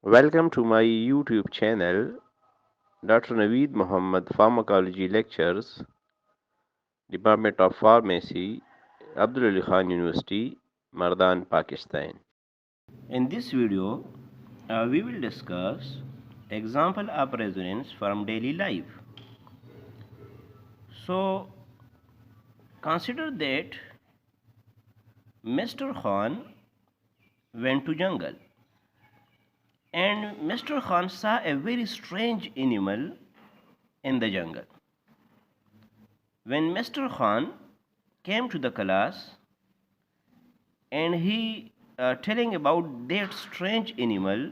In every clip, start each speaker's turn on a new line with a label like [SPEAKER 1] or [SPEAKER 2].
[SPEAKER 1] Welcome to my YouTube channel, Dr. Naveed Muhammad Pharmacology Lectures, Department of Pharmacy, Abdul Ali Khan University, Mardan, Pakistan. In this video, we will discuss example of resonance from daily life. So, consider that Mr. Khan went to jungle and Mr. Khan saw a very strange animal in the jungle. When Mr. Khan came to the class and he telling about that strange animal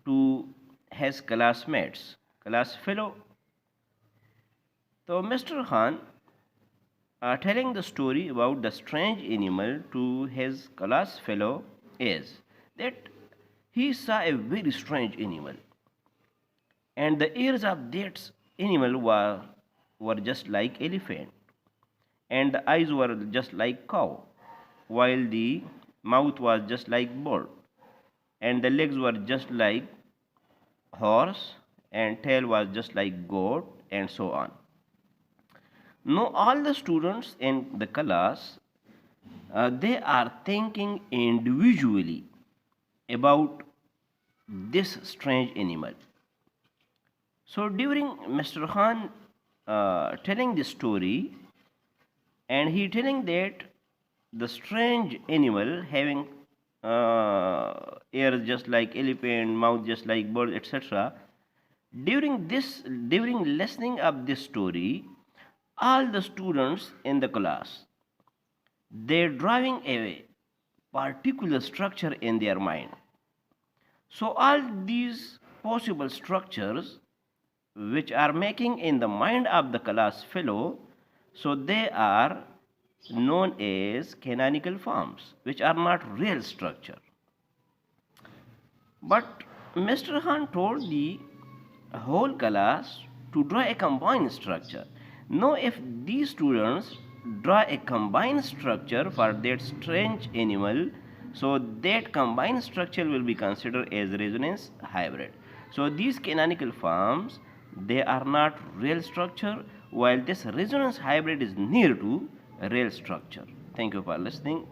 [SPEAKER 1] to his class fellow. So Mr. Khan telling the story about the strange animal to his class fellow is that he saw a very strange animal and the ears of that animal were just like elephant and the eyes were just like cow while the mouth was just like bird and the legs were just like horse and tail was just like goat and so on. Now all the students in the class they are thinking individually about this strange animal. So during Mr. Khan telling this story and he telling that the strange animal having ears just like elephant, mouth just like bird, etc. During listening of this story, all the students in the class they're drawing a particular structure in their mind. So all these possible structures which are making in the mind of the class fellow, so they are known as canonical forms, which are not real structure. But Mr. Khan told the whole class to draw a combined structure. Now, if these students draw a combined structure for that strange animal, so that combined structure will be considered as resonance hybrid. So these canonical forms they are not real structure, while this resonance hybrid is near to a real structure. Thank you for listening.